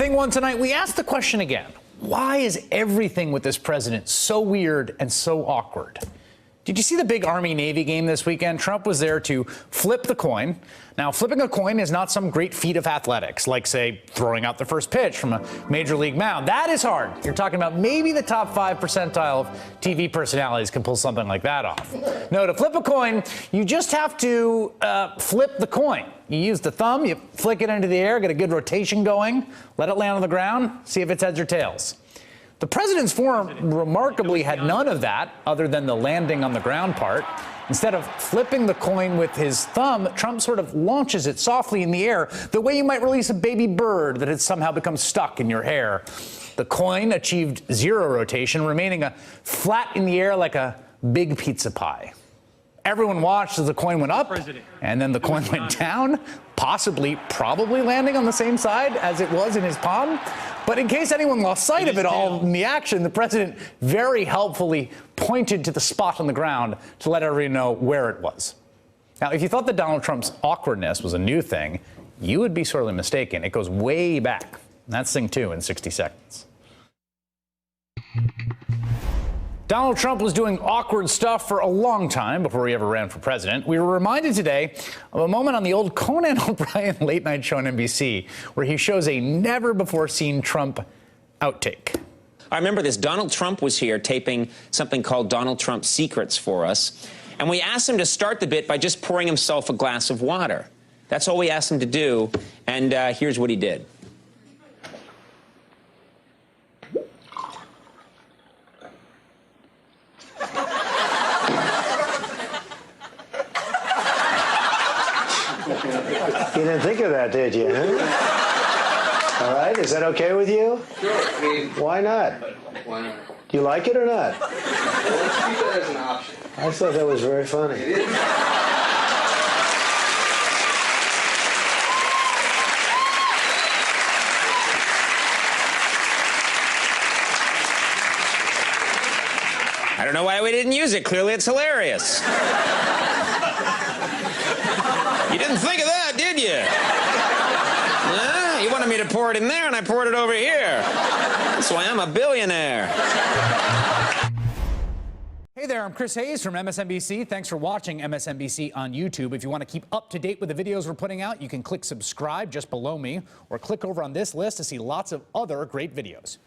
Thing One tonight, we asked the question again. Why is everything with this president so weird and so awkward? Did you see the big Army-Navy game this weekend? Trump was there to flip the coin. Now, flipping a coin is not some great feat of athletics, like, say, throwing out the first pitch from a major league mound. That is hard. You're talking about maybe the top 5 percentile of TV personalities can pull something like that off. No, to flip a coin, you just have to flip the coin. You use the thumb, you flick it into the air, get a good rotation going, let it land on the ground, see if it's heads or tails. The president's forum remarkably had none of that other than the landing on the ground part. Instead of flipping the coin with his thumb, Trump sort of launches it softly in the air, the way you might release a baby bird that has somehow become stuck in your hair. The coin achieved 0 rotation, remaining flat in the air like a big pizza pie. Everyone watched as the coin went up, and then the coin went down, probably landing on the same side as it was in his palm. But in case anyone lost sight of it all in the action, the president very helpfully pointed to the spot on the ground to let everyone know where it was. Now, if you thought that Donald Trump's awkwardness was a new thing, you would be sorely mistaken. It goes way back. And that's Thing Two in 60 seconds. Donald Trump was doing awkward stuff for a long time before he ever ran for president. We were reminded today of a moment on the old Conan O'Brien late night show on NBC where he shows a never-before-seen Trump outtake. I remember this. Donald Trump was here taping something called Donald Trump Secrets for us, and we asked him to start the bit by just pouring himself a glass of water. That's all we asked him to do, and here's what he did. You didn't think of that, did you? Huh? All right, is that okay with you? Sure. Why not? Why not? Do you like it or not? Well, let's keep it as an option. I thought that was very funny. It is. I don't know why we didn't use it. Clearly, it's hilarious. You didn't think of that, did you? You wanted me to pour it in there, and I poured it over here. That's why I'm a billionaire. Hey there, I'm Chris Hayes from MSNBC. Thanks for watching MSNBC on YouTube. If you want to keep up to date with the videos we're putting out, you can click subscribe just below me, or click over on this list to see lots of other great videos.